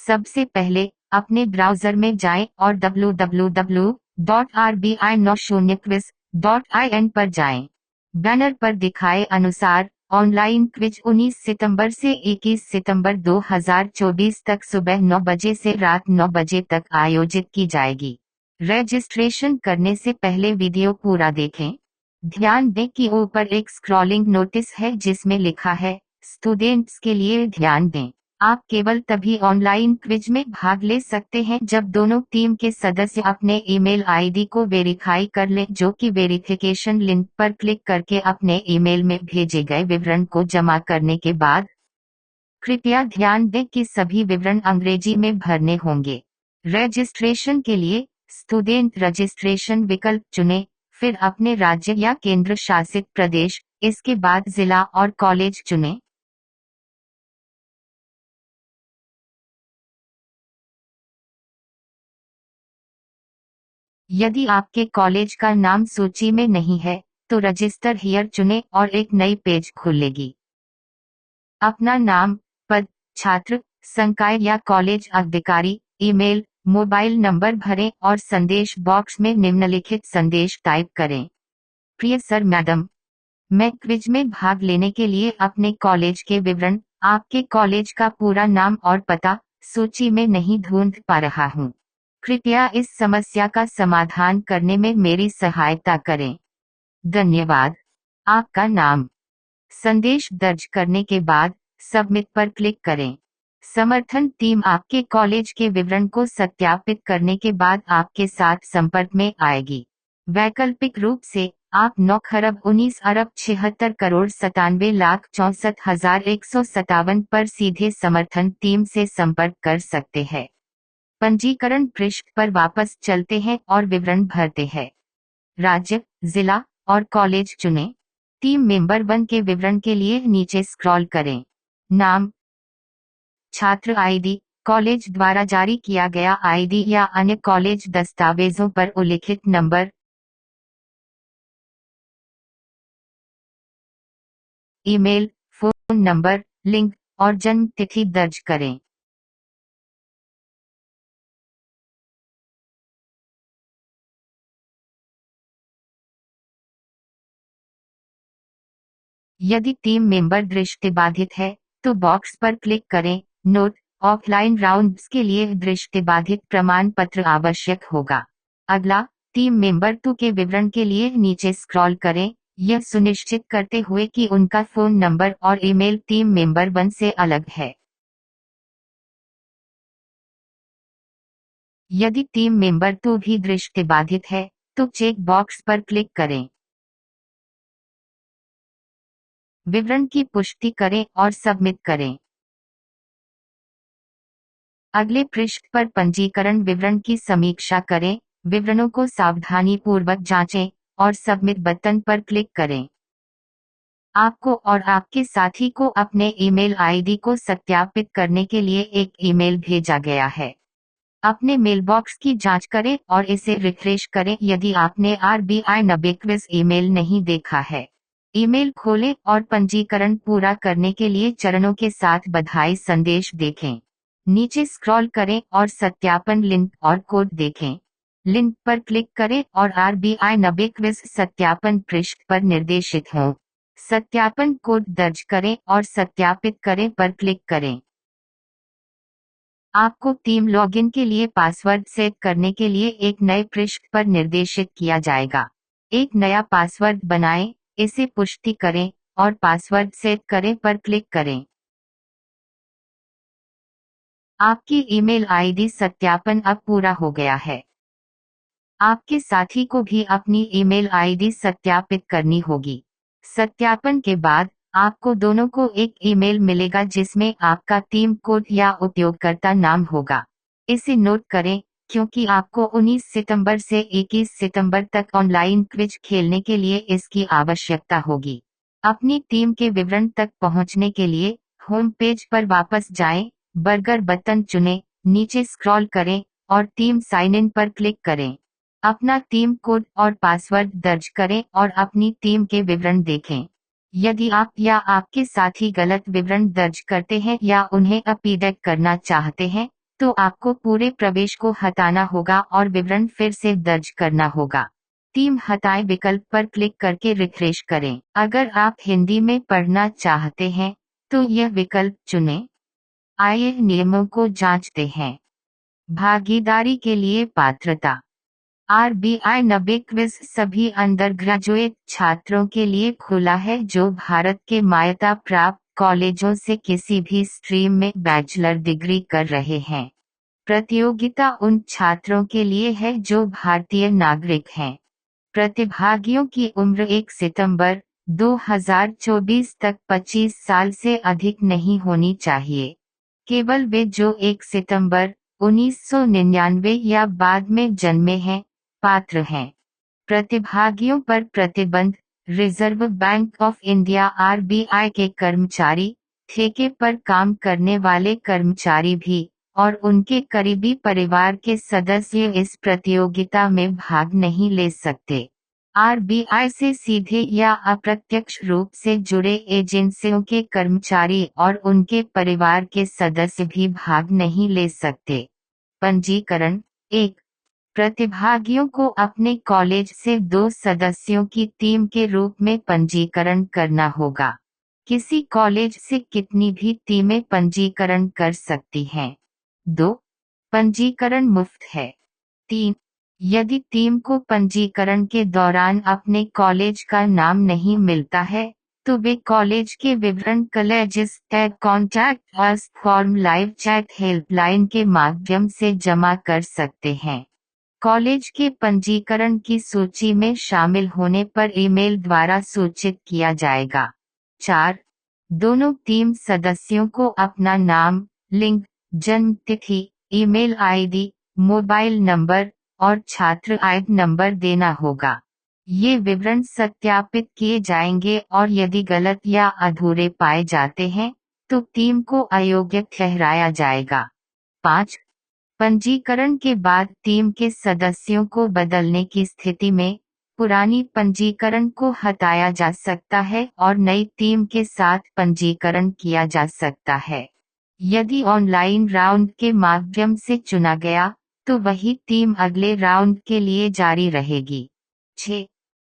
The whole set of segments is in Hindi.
सबसे पहले अपने ब्राउज़र में जाएं और www.rbi90quiz.in पर जाएं। बैनर पर दिखाए अनुसार ऑनलाइन क्विज 19 सितंबर से 21 सितंबर 2024 तक सुबह 9 बजे से रात 9 बजे तक आयोजित की जाएगी। रजिस्ट्रेशन करने से पहले वीडियो पूरा देखें। ध्यान दें कि ऊपर एक स्क्रॉलिंग नोटिस है जिसमें लिखा है स्टूडेंट्स के लिए ध्यान दें। आप केवल तभी ऑनलाइन क्विज में भाग ले सकते हैं जब दोनों टीम के सदस्य अपने ईमेल आईडी को वेरीफाई कर लें, जो कि वेरिफिकेशन लिंक पर क्लिक करके अपने ईमेल में भेजे गए विवरण को जमा करने के बाद। कृपया ध्यान दें कि सभी विवरण अंग्रेजी में भरने होंगे। रजिस्ट्रेशन के लिए स्टूडेंट रजिस्ट्रेशन विकल्प चुनें, फिर अपने राज्य या केंद्र शासित प्रदेश, इसके बाद जिला और कॉलेज चुनें। यदि आपके कॉलेज का नाम सूची में नहीं है, तो रजिस्टर हियर चुनें और एक नई पेज खुलेगी। अपना नाम, पद, छात्र, संकाय या कॉलेज अधिकारी, ईमेल, मोबाइल नंबर भरें और संदेश बॉक्स में निम्नलिखित संदेश टाइप करें। प्रिय सर मैडम, मैं क्विज में भाग लेने के लिए अपने कॉलेज के विवरण, आपके कॉलेज का पूरा नाम और पता सूची में नहीं ढूंढ पा रहा हूँ। कृपया इस समस्या का समाधान करने में मेरी सहायता करें। धन्यवाद। आपका नाम। संदेश दर्ज करने के बाद सबमिट पर क्लिक करें। समर्थन टीम आपके कॉलेज के विवरण को सत्यापित करने के बाद आपके साथ संपर्क में आएगी। वैकल्पिक रूप से आप 9,19,76,97,64,157 पर सीधे समर्थन टीम से संपर्क कर सकते हैं। पंजीकरण पृष्ठ पर वापस चलते हैं और विवरण भरते हैं। राज्य, जिला और कॉलेज चुनें। टीम मेंबर 1 के विवरण के लिए नीचे स्क्रॉल करें। नाम, छात्र आईडी, कॉलेज द्वारा जारी किया गया आईडी या अन्य कॉलेज दस्तावेजों पर उल्लिखित number, email, phone number, link और जन्म तिथि दर्ज करें। यदि टीम मेंबर दृष्टिबाधित है, तो बॉक्स पर क्लिक करें। नोट, ऑफलाइन राउंड्स के लिए दृष्टिबाधित प्रमाण पत्र आवश्यक होगा। अगला, टीम मेंबर 2 के विवरण के लिए नीचे स्क्रॉल करें, यह सुनिश्चित करते हुए कि उनका फोन नंबर और ईमेल टीम मेंबर 1 से अलग है। यदि टीम मेंबर 2 भी दृष्टिबाधित है, तो चेक बॉक्स पर क्लिक करें। विवरण की पुष्टि करें और सबमिट करें। अगले पृष्ठ पर पंजीकरण विवरण की समीक्षा करें, विवरणों को सावधानीपूर्वक जांचें और सबमिट बटन पर क्लिक करें। आपको और आपके साथी को अपने ईमेल आईडी को सत्यापित करने के लिए एक ईमेल भेजा गया है। अपने मेलबॉक्स की जांच करें और इसे रिफ्रेश करें यदि आपने RBI 90 क्विज ईमेल नहीं देखा है। ईमेल खोलें और पंजीकरण पूरा करने के लिए चरणों के साथ बधाई संदेश देखें। नीचे स्क्रॉल करें और सत्यापन लिंक और कोड देखें। लिंक पर क्लिक करें और RBI 90 क्विज सत्यापन पृष्ठ पर निर्देशित हों। सत्यापन कोड दर्ज करें और सत्यापित करें पर क्लिक करें। आपको टीम लॉगिन के लिए पासवर्ड सेट करने के लिए एक नए पृष्ठ पर निर्देशित किया जाएगा। एक नया पासवर्ड बनाएं, इसे पुष्टि करें और पासवर्ड सेट करें पर क्लिक करें। आपकी ईमेल आईडी सत्यापन अब पूरा हो गया है। आपके साथी को भी अपनी ईमेल आईडी सत्यापित करनी होगी। सत्यापन के बाद आपको दोनों को एक ईमेल मिलेगा जिसमें आपका टीम कोड या उपयोगकर्ता नाम होगा। इसे नोट करें, क्योंकि आपको 19 सितंबर से 21 सितंबर तक ऑनलाइन क्विज खेलने के लिए इसकी आवश्यकता होगी। अपनी टीम के विवरण तक पहुंचने के लिए होम पेज पर वापस जाएं, बर्गर बटन चुनें, नीचे स्क्रॉल करें और टीम साइन इन पर क्लिक करें। अपना टीम कोड और पासवर्ड दर्ज करें और अपनी टीम के विवरण देखें। यदि आप या आपके साथी गलत विवरण दर्ज करते हैं या उन्हें अपडेट करना चाहते हैं, तो आपको पूरे प्रवेश को हटाना होगा और विवरण फिर से दर्ज करना होगा। टीम हटाए विकल्प पर क्लिक करके रिफ्रेश करें। अगर आप हिंदी में पढ़ना चाहते हैं तो यह विकल्प चुनें। आइए नियमों को जांचते हैं। भागीदारी के लिए पात्रता। आरबीआई 90 क्विज सभी अंडर ग्रेजुएट छात्रों के लिए खुला है जो भारत के मान्यता प्राप्त कॉलेजों से किसी भी स्ट्रीम में बैचलर डिग्री कर रहे हैं। प्रतियोगिता उन छात्रों के लिए है जो भारतीय नागरिक हैं। प्रतिभागियों की उम्र 1 सितंबर 2024 तक 25 साल से अधिक नहीं होनी चाहिए। केवल वे जो 1 सितंबर 1999 या बाद में जन्मे हैं पात्र हैं। प्रतिभागियों पर प्रतिबंध। Reserve bank of India RBI के कर्मचारी, ठेके पर काम करने वाले कर्मचारी भी और उनके करीबी परिवार के सदस्य इस प्रतियोगिता में भाग नहीं ले सकते। आरबीआई से सीधे या अप्रत्यक्ष रूप से जुड़े एजेंसियों के कर्मचारी और उनके परिवार के सदस्य भी भाग नहीं ले सकते। पंजीकरण। 1. प्रतिभागियों को अपने कॉलेज से 2 सदस्यों की टीम के रूप में पंजीकरण करना होगा। किसी कॉलेज से कितनी भी टीमें पंजीकरण कर सकती हैं। 2. पंजीकरण मुफ्त है। 3. यदि टीम को पंजीकरण के दौरान अपने कॉलेज का नाम नहीं मिलता है तो वे कॉलेज के विवरण colleges eight contact us form live chat helpline के माध्यम से जमा कर सकते हैं। कॉलेज के पंजीकरण की सूची में शामिल होने पर ईमेल द्वारा सूचित किया जाएगा। 4. दोनों टीम सदस्यों को अपना नाम, लिंग, जन्म तिथि, ईमेल आईडी, मोबाइल नंबर और छात्र आईडी नंबर देना होगा। ये विवरण सत्यापित किए जाएंगे और यदि गलत या अधूरे पाए जाते हैं तो टीम को अयोग्य ठहराया जाएगा। 5. पंजीकरण के बाद टीम के सदस्यों को बदलने की स्थिति में पुरानी पंजीकरण को हटाया जा सकता है और नई टीम के साथ पंजीकरण किया जा सकता है। यदि ऑनलाइन राउंड के माध्यम से चुना गया तो वही टीम अगले राउंड के लिए जारी रहेगी। 6.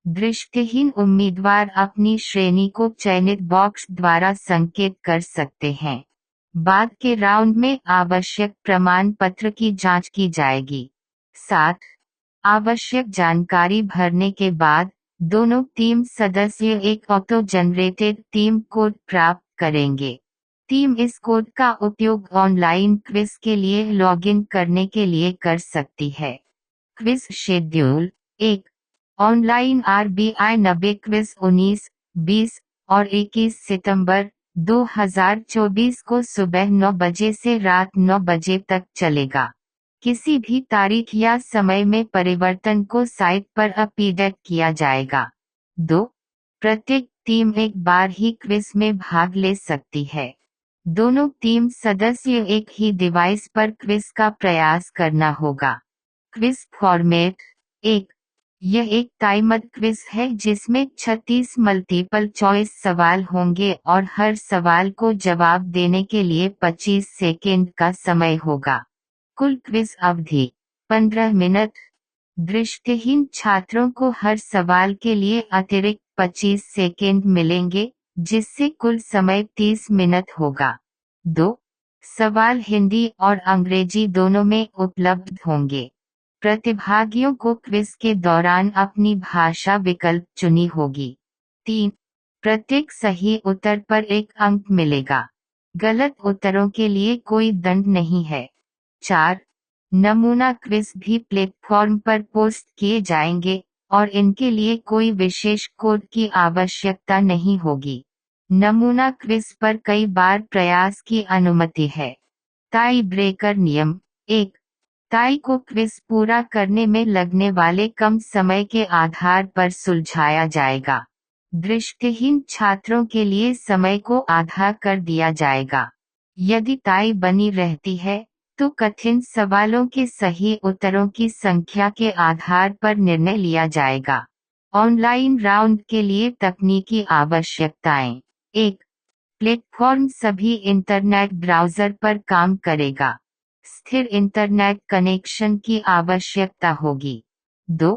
दृष्टिहीन उम्मीदवार अपनी श्रेणी को चयनित बॉक्स द्वारा संकेत कर सकते हैं। बाद के राउंड में आवश्यक प्रमाण पत्र की जांच की जाएगी। 7. आवश्यक जानकारी भरने के बाद दोनों टीम सदस्य एक ऑटो जनरेटेड टीम कोड प्राप्त करेंगे। टीम इस कोड का उपयोग ऑनलाइन क्विज के लिए लॉगिन करने के लिए कर सकती है। Quiz schedule. 1. Online RBI 90 quiz 19, 20 और 21 सितंबर 2024 को सुबह 9 बजे से रात 9 बजे तक चलेगा। किसी भी तारीख या समय में परिवर्तन को साइट पर अपडेट किया जाएगा। 2. प्रत्येक टीम एक बार ही क्विज में भाग ले सकती है। दोनों टीम सदस्य एक ही डिवाइस पर क्विज का प्रयास करना होगा। Quiz format. 1. यह एक टाइमर क्विज है जिसमें 36 मल्टीपल चॉइस सवाल होंगे और हर सवाल को जवाब देने के लिए 25 सेकेंड का समय होगा। कुल क्विज अवधि 15 मिनट। दृष्टिहीन छात्रों को हर सवाल के लिए अतिरिक्त 25 सेकेंड मिलेंगे जिससे कुल समय 30 मिनट होगा। 2. सवाल हिंदी और अंग्रेजी दोनों में उपलब्ध होंगे। प्रतिभागियों को क्विज के दौरान अपनी भाषा विकल्प चुनी होगी। 3. प्रत्येक सही उत्तर पर 1 अंक मिलेगा। गलत उत्तरों के लिए कोई दंड नहीं है। 4. नमूना क्विज भी प्लेटफॉर्म पर पोस्ट किए जाएंगे और इनके लिए कोई विशेष कोड की आवश्यकता नहीं होगी। नमूना क्विज पर कई बार प्रयास की अनुमति है। टाई ब्रेकर नियम। 1. टाई को क्विज पूरा करने में लगने वाले कम समय के आधार पर सुलझाया जाएगा। दृष्टिहीन छात्रों के लिए समय को आधा कर दिया जाएगा। यदि टाई बनी रहती है तो कठिन सवालों के सही उत्तरों की संख्या के आधार पर निर्णय लिया जाएगा। ऑनलाइन राउंड के लिए तकनीकी आवश्यकताएं। 1. प्लेटफॉर्म सभी इंटरनेट ब्राउज़र पर काम करेगा। स्थिर इंटरनेट कनेक्शन की आवश्यकता होगी। 2.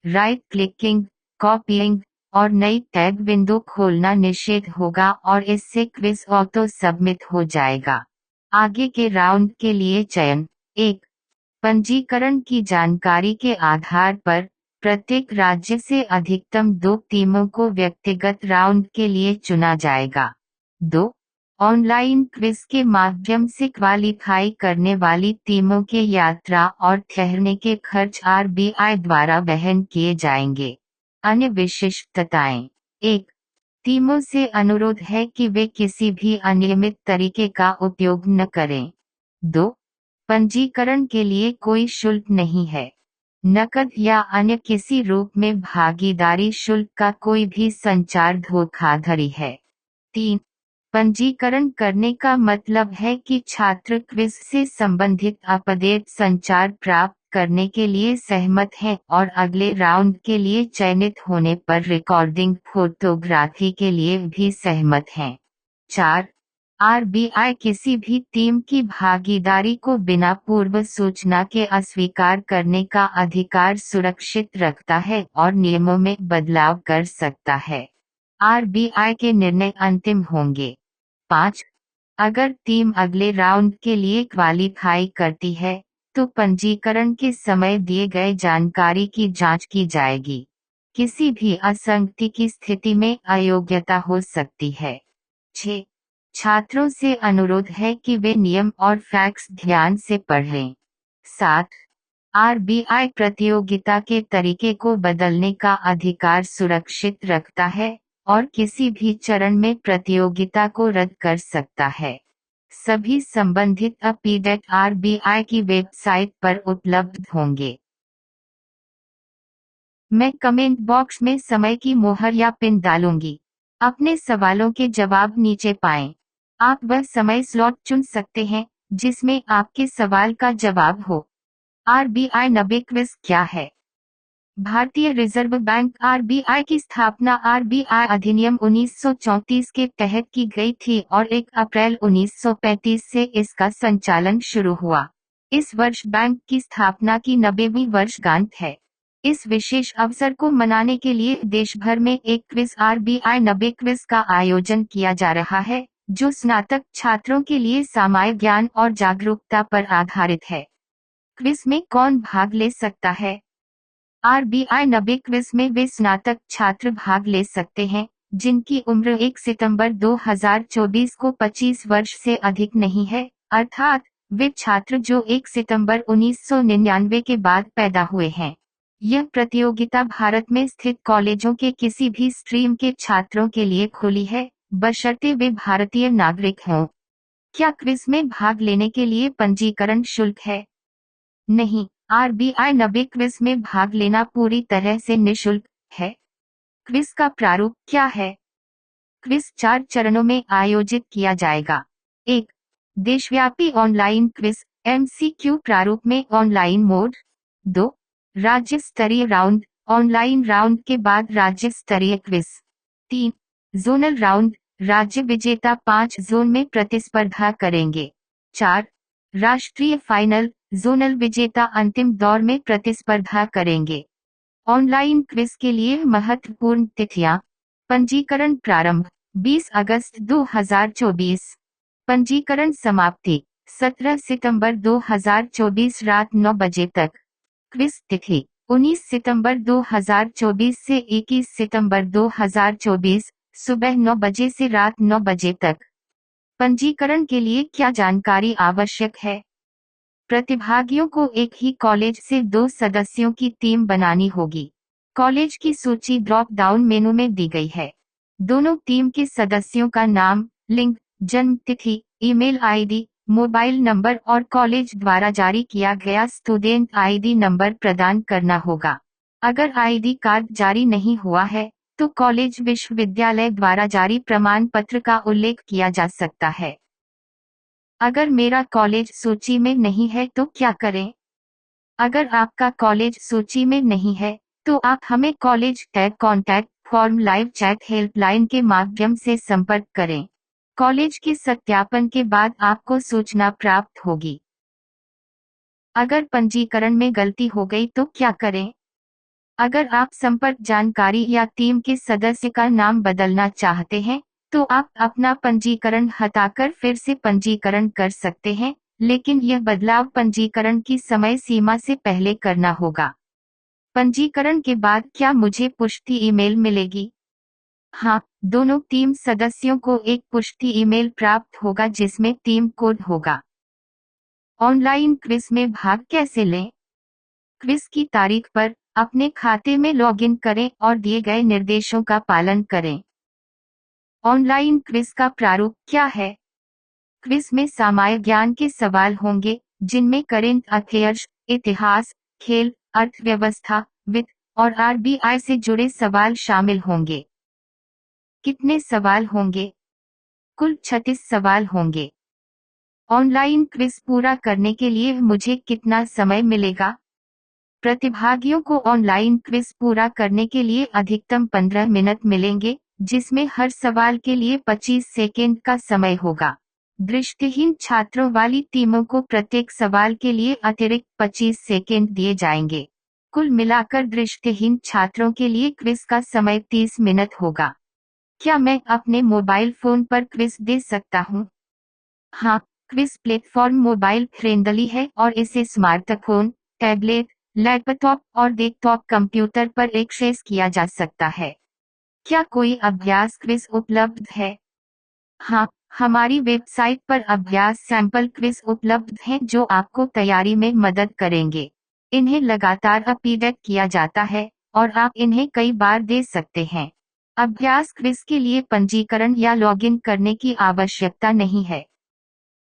राइट क्लिकिंग, कॉपिइंग और नई टैब विंडो खोलना निषेध होगा और इससे क्विज ऑटो सबमिट हो जाएगा। आगे के राउंड के लिए चयन। 1. पंजीकरण की जानकारी के आधार पर प्रत्येक राज्य से अधिकतम 2 टीमों को व्यक्तिगत राउंड के लिए चुना जाएगा। 2. ऑनलाइन क्विज के माध्यम से क्वालिफाई करने वाली टीमों के यात्रा और ठहरने के खर्च आरबीआई द्वारा वहन किए जाएंगे। अन्य विशिष्टताएं। 1. टीमों से अनुरोध है कि वे किसी भी अनियमित तरीके का उपयोग न करें। 2. पंजीकरण के लिए कोई शुल्क नहीं है। नकद या अन्य किसी रूप में भागीदारी शुल्क का कोई भी संचार धोखाधड़ी है। 3. पंजीकरण करने का मतलब है कि छात्र क्विज से संबंधित अपडेट संचार प्राप्त करने के लिए सहमत हैं और अगले राउंड के लिए चयनित होने पर रिकॉर्डिंग फोटोग्राफी के लिए भी सहमत हैं। 4. आरबीआई किसी भी टीम की भागीदारी को बिना पूर्व सूचना के अस्वीकार करने का अधिकार सुरक्षित रखता है और नियमों में बदलाव कर सकता है। आरबीआई के निर्णय अंतिम होंगे। 5. अगर टीम अगले राउंड के लिए क्वालिफाई करती है, तो पंजीकरण के समय दिए गए जानकारी की जांच की जाएगी। किसी भी असंगति की स्थिति में अयोग्यता हो सकती है। 6. छात्रों से अनुरोध है कि वे नियम और फैक्ट्स ध्यान से पढ़ें। 7. आरबीआई प्रतियोगिता के तरीके को बदलने का अधिकार सुरक्षित रखता है और किसी भी चरण में प्रतियोगिता को रद्द कर सकता है। सभी संबंधित अपडेट आरबीआई की वेबसाइट पर उपलब्ध होंगे। मैं कमेंट बॉक्स में समय की मोहर या पिन डालूंगी। अपने सवालों के जवाब नीचे पाएं। आप वह समय स्लॉट चुन सकते हैं जिसमें आपके सवाल का जवाब हो। आरबीआई 90 क्विज क्या है? भारतीय रिजर्व बैंक आरबीआई की स्थापना आरबीआई अधिनियम 1934 के तहत की गई थी और 1 अप्रैल 1935 से इसका संचालन शुरू हुआ। इस वर्ष बैंक की स्थापना की 90वीं वर्षगांठ है। इस विशेष अवसर को मनाने के लिए देश भर में एक क्विज आरबीआई 90 क्विज का आयोजन किया जा रहा है, जो स्नातक छात्रों के लिए सामान्य ज्ञान और जागरूकता पर आधारित है। क्विज में कौन भाग ले सकता है? आरबीआई 90 क्विज में वे स्नातक छात्र भाग ले सकते हैं जिनकी उम्र 1 सितंबर 2024 को 25 वर्ष से अधिक नहीं है, अर्थात वे छात्र जो 1 सितंबर 1999 के बाद पैदा हुए हैं। यह प्रतियोगिता भारत में स्थित कॉलेजों के किसी भी स्ट्रीम के छात्रों के लिए खुली है, बशर्ते वे भारतीय नागरिक हों। क्या क्विज में भाग लेने के लिए पंजीकरण शुल्क है? नहीं, आरबीआई 90 क्विज में भाग लेना पूरी तरह से निःशुल्क है। क्विज का प्रारूप क्या है? क्विज 4 चरणों में आयोजित किया जाएगा। 1. देशव्यापी ऑनलाइन क्विज एमसीक्यू प्रारूप में ऑनलाइन मोड। 2. राज्य स्तरीय राउंड, ऑनलाइन राउंड के बाद राज्य स्तरीय क्विज। 3. जोनल राउंड, राज्य विजेता 5 जोन में प्रतिस्पर्धा करेंगे। 4. राष्ट्रीय फाइनल, जोनल विजेता अंतिम दौर में प्रतिस्पर्धा करेंगे। ऑनलाइन क्विज के लिए महत्वपूर्ण तिथियां। पंजीकरण प्रारंभ 20 अगस्त 2024। पंजीकरण समाप्ति 17 सितंबर 2024 रात 9 बजे तक। क्विज तिथि 19 सितंबर 2024 से 21 सितंबर 2024 सुबह 9 बजे से रात 9 बजे तक। पंजीकरण के लिए क्या जानकारी आवश्यक है? प्रतिभागियों को एक ही कॉलेज से 2 सदस्यों की टीम बनानी होगी। कॉलेज की सूची ड्रॉप डाउन मेनू में दी गई है। दोनों टीम के सदस्यों का नाम, लिंग, जन्म तिथि, ईमेल आईडी, मोबाइल नंबर और कॉलेज द्वारा जारी किया गया स्टूडेंट आईडी नंबर प्रदान करना होगा। अगर आईडी कार्ड जारी नहीं हुआ है, तो कॉलेज विश्वविद्यालय द्वारा जारी प्रमाण पत्र का उल्लेख किया जा सकता है। अगर मेरा कॉलेज सूची में नहीं है तो क्या करें? अगर आपका कॉलेज सूची में नहीं है, तो आप हमें college tag contact form live chat helpline के माध्यम से संपर्क करें। कॉलेज के सत्यापन के बाद आपको सूचना प्राप्त होगी। अगर पंजीकरण में गलती हो गई तो क्या करें? अगर आप संपर्क जानकारी या टीम के सदस्य का नाम बदलना चाहते हैं, तो आप अपना पंजीकरण हटाकर फिर से पंजीकरण कर सकते हैं, लेकिन यह बदलाव पंजीकरण की समय सीमा से पहले करना होगा। पंजीकरण के बाद क्या मुझे पुष्टि ईमेल मिलेगी? हाँ, दोनों टीम सदस्यों को एक पुष्टि ईमेल प्राप्त होगा जिसमें टीम कोड होगा। ऑनलाइन क्विज में भाग कैसे लें? क्विज की तारीख पर अपने खाते में लॉगिन करें और दिए गए निर्देशों का पालन करें। ऑनलाइन क्विज का प्रारूप क्या है? क्विज में सामान्य ज्ञान के सवाल होंगे, जिनमें करेंट अफेयर्स, इतिहास, खेल, अर्थव्यवस्था, वित्त और आरबीआई से जुड़े सवाल शामिल होंगे। कितने सवाल होंगे? कुल 36 सवाल होंगे। ऑनलाइन क्विज पूरा करने के लिए मुझे कितना समय मिलेगा? प्रतिभागियों को ऑनलाइन क्विज पूरा करने के लिए अधिकतम 15 मिनट मिलेंगे, जिसमें हर सवाल के लिए 25 सेकेंड का समय होगा। दृष्टिहीन छात्रों वाली टीमों को प्रत्येक सवाल के लिए अतिरिक्त 25 सेकेंड दिए जाएंगे। कुल मिलाकर दृष्टिहीन छात्रों के लिए क्विज का समय 30 मिनट होगा। क्या मैं अपने मोबाइल फोन पर क्विज दे सकता हूँ? हाँ, क्विज प्लेटफॉर्म मोबाइल फ्रेंडली है और इसे स्मार्टफोन, टैबलेट, लैपटॉप और डेस्कटॉप कंप्यूटर पर एक्सेस किया जा सकता है। क्या कोई अभ्यास क्विज उपलब्ध है? हाँ, हमारी वेबसाइट पर अभ्यास सैंपल क्विज उपलब्ध हैं जो आपको तैयारी में मदद करेंगे। इन्हें लगातार अपडेट किया जाता है और आप इन्हें कई बार दे सकते हैं। अभ्यास क्विज के लिए पंजीकरण या लॉगिन करने की आवश्यकता नहीं है।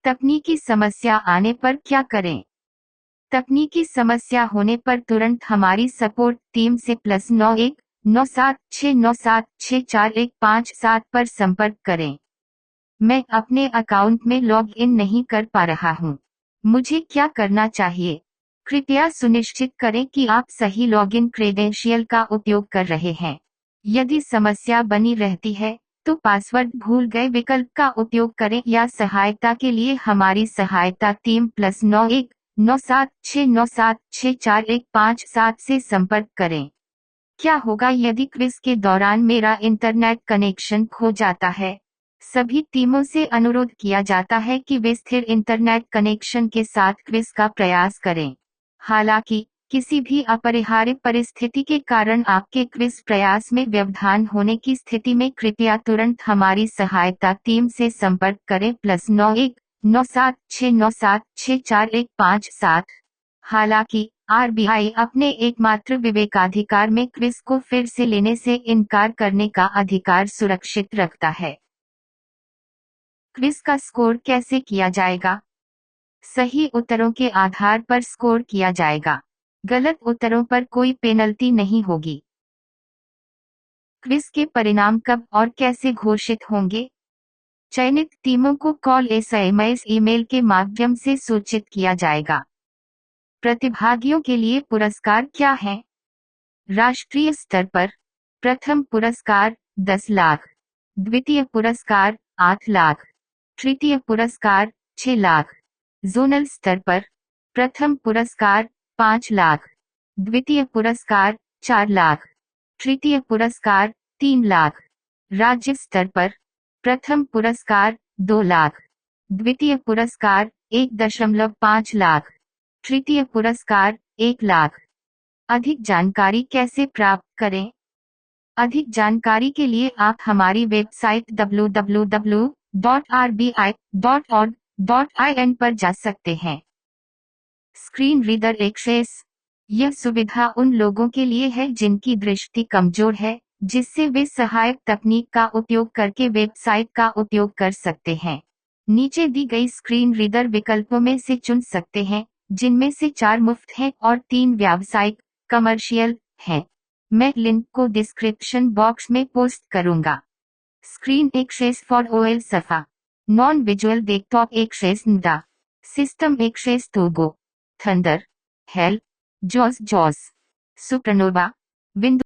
तकनीकी समस्या आने पर क्या करें? तकनीकी समस्या होने पर तुरंत हमारी सपोर्ट टीम से +919769764157 पर संपर्क करें। मैं अपने अकाउंट में लॉग इन नहीं कर पा रहा हूँ। मुझे क्या करना चाहिए? कृपया सुनिश्चित करें कि आप सही लॉगिन क्रेडेंशियल का उपयोग कर रहे हैं। यदि समस्या बनी रहती है, तो पासवर्ड भूल गए विकल्प का उपयोग करें या सहायता के लिए हमारी सहायता टीम +919769764157 से संपर्क करें। क्या होगा यदि क्विज के दौरान मेरा इंटरनेट कनेक्शन खो जाता है? सभी टीमों से अनुरोध किया जाता है कि वे स्थिर इंटरनेट कनेक्शन के साथ क्विज का प्रयास करें। हालांकि, किसी भी अपरिहार्य परिस्थिति के कारण आपके क्विज प्रयास में व्यवधान होने की स्थिति में कृपया तुरंत हमारी सहायता टीम से संपर्क करें +919769764157। हालांकि, आरबीआई अपने एकमात्र विवेकाधिकार में क्विज को फिर से लेने से इनकार करने का अधिकार सुरक्षित रखता है। क्विज का स्कोर कैसे किया जाएगा? सही उत्तरों के आधार पर स्कोर किया जाएगा। गलत उत्तरों पर कोई पेनल्टी नहीं होगी। क्विज के परिणाम कब और कैसे घोषित होंगे? चयनित टीमों को कॉल एसएमएस ईमेल के माध्यम से सूचित किया जाएगा। प्रतिभागियों के लिए पुरस्कार क्या हैं? राष्ट्रीय स्तर पर प्रथम पुरस्कार 10 लाख, द्वितीय पुरस्कार 8 लाख, तृतीय पुरस्कार 6 लाख। जोनल स्तर पर प्रथम पुरस्कार 5 लाख, द्वितीय पुरस्कार 4 लाख, तृतीय पुरस्कार 3 लाख। राज्य स्तर पर प्रथम पुरस्कार 2 लाख, द्वितीय पुरस्कार 1.5 लाख, तृतीय पुरस्कार 1 लाख। अधिक जानकारी कैसे प्राप्त करें? अधिक जानकारी के लिए आप हमारी वेबसाइट www.rbi.org.in पर जा सकते हैं। Screen reader access. यह सुविधा उन लोगों के लिए है जिनकी दृष्टि कमजोर है, जिससे वे सहायक तकनीक का उपयोग करके वेबसाइट का उपयोग कर सकते हैं। नीचे दी गई स्क्रीन रीडर विकल्पों में से चुन सकते हैं, जिनमें से 4 मुफ्त हैं और 3 व्यावसायिक कमर्शियल हैं। मैं लिंक को डिस्क्रिप्शन बॉक्स में पोस्ट करूंगा। Screen access for all SAFA, non visual desktop access नडा, system access to go, thunder, help, जॉस, सुपरनोवा, विंडो।